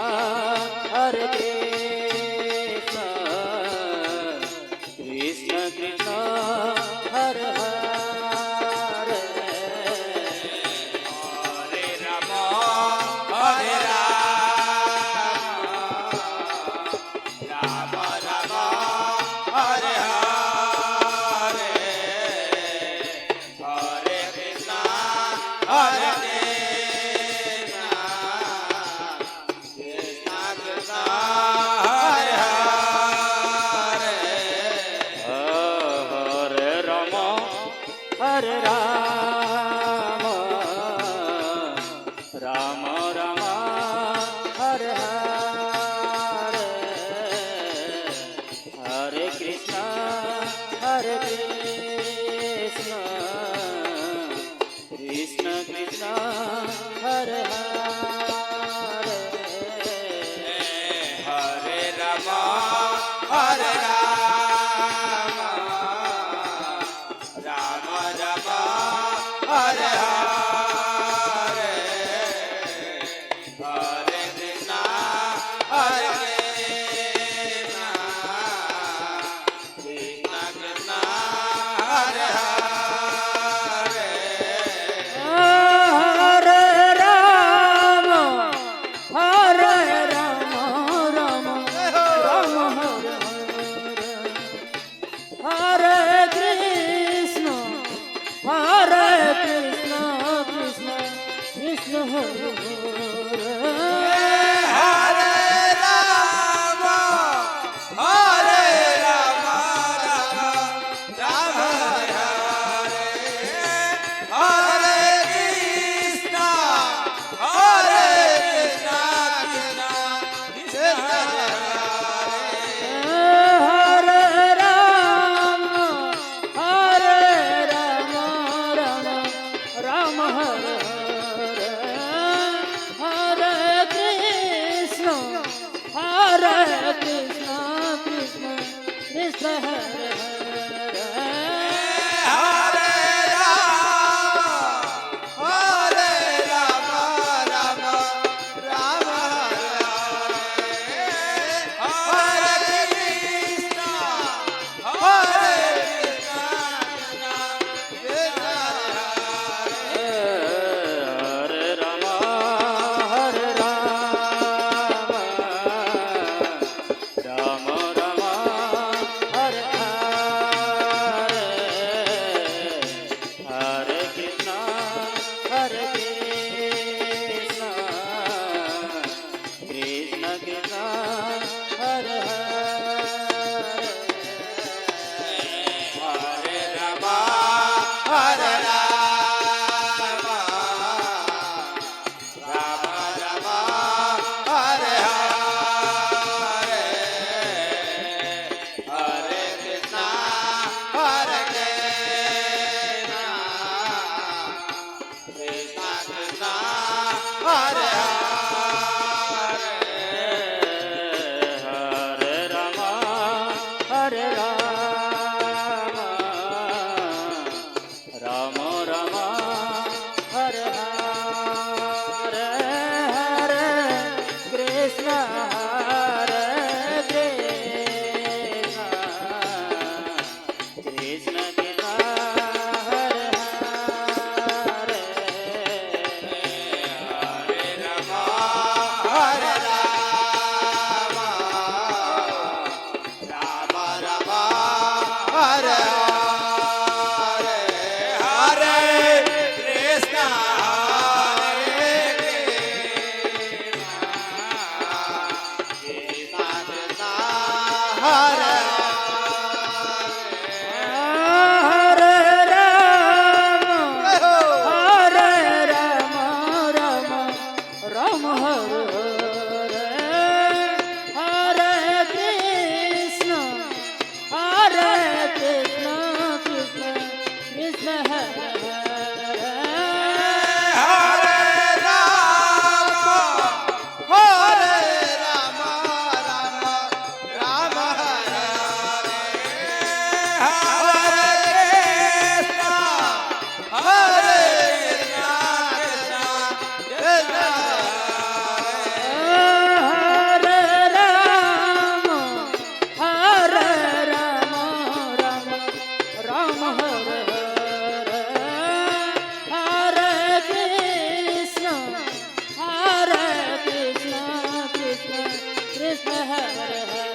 Hare Krishna, Krishna Krishna, Hare Hare, Hare Rama, Hare Rama, Rama Rama, Hare Hare, Hare Krishna, Hare Krishna, Krishna Krishna, Hare Hare. Hare Rama, Hare Rama, Rama Rama, Hare Hare, Hare Krishna, Krishna Krishna, Hare Hare. Hare Rama, Hare Rama, Rama Rama, Hare Hare, Hare Krishna, Hare Krishna, Krishna Krishna, Hare Hare. Hare Rama, Hare Rama, Rama Rama, Hare Krishna, Krishna Krishna, Hare Hare. Hare Rama, Hare Rama, Rama Rama, Hare Hare, Krishna, Krishna, Krishna Hare Rama, Hare Rama, Rama Rama, Hare Hare, Hare Krishna, Krishna Krishna, Hare Hare. Hare Rama, Hare Rama, Rama Rama, Hare Krishna, Krishna, Krishna Hare Rama, Hare Rama, Rama Rama, Hare Hare, Hare Krishna, Krishna Krishna, Hare Hare. Hare Rama, Hare Rama, Rama Rama, Hare Hare, Hare Krishna, Hare Krishna, Krishna Krishna, Hare Hare. Hare Rama, Hare Rama, Rama Rama, Hare Hare, Hare Krishna, Krishna Krishna, Hare Hare. Hare Rama, Hare Rama, Rama Rama, Hare Hare, Hare Krishna, Hare Krishna, Krishna Krishna, Hare Hare. Hare Rama, Hare Rama, Rama Rama, Hare Hare, Hare Krishna, Krishna Krishna, Hare Hare. Hare Rama, Hare Rama, Rama Rama, Hare Krishna Hare Hare